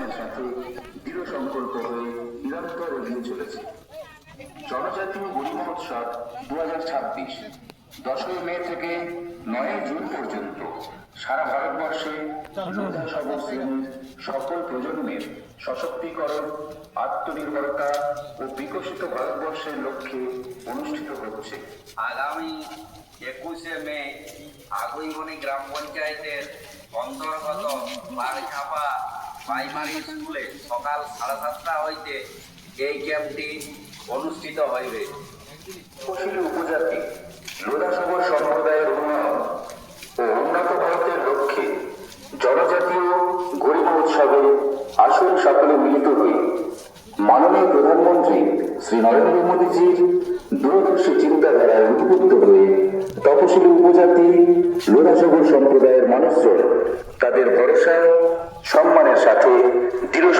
সম্মানের সাথে দৃঢ় সংকল্প হয়ে নিরন্তর এগিয়ে চলেছে। জনজাতীয় গরিব মহোৎসব 2026 10ই মে থেকে 9ই জুন পর্যন্ত সারা ভারতবর্ষে সর্ব শ্রেণীর সকল প্রজন্মের সশক্তিকরণ, আত্মনির্ভরতা ও বিকশিত ভারতবর্ষের লক্ষ্যে অনুষ্ঠিত হচ্ছে। আগামী 21শে মে আগুইমনি গ্রাম পঞ্চায়েতের অন্তর্গত বারছাপা প্রাইমারি স্কুলে সকাল 7:30 হইতে এই ক্যাম্পটি অনুষ্ঠিত হইবে। তপশিলি উপজাতি লোধাসবর সম্প্রদায়ের উন্নয়ন ও উন্নত ভারতের লক্ষ্যে জনজাতীয় গরিব উৎসবে আসুন সকলে মিলিত হয়ে মাননীয় প্রধানমন্ত্রী শ্রী নরেন্দ্র মোদীজির দূরদর্শী চিন্তাধারায় উদ্বুদ্ধ হয়ে তপশিলি উপজাতি লোধাসবর সম্প্রদায়ের মানুষজন তাদের ভরসা সম্মানের সাথে দৃঢ়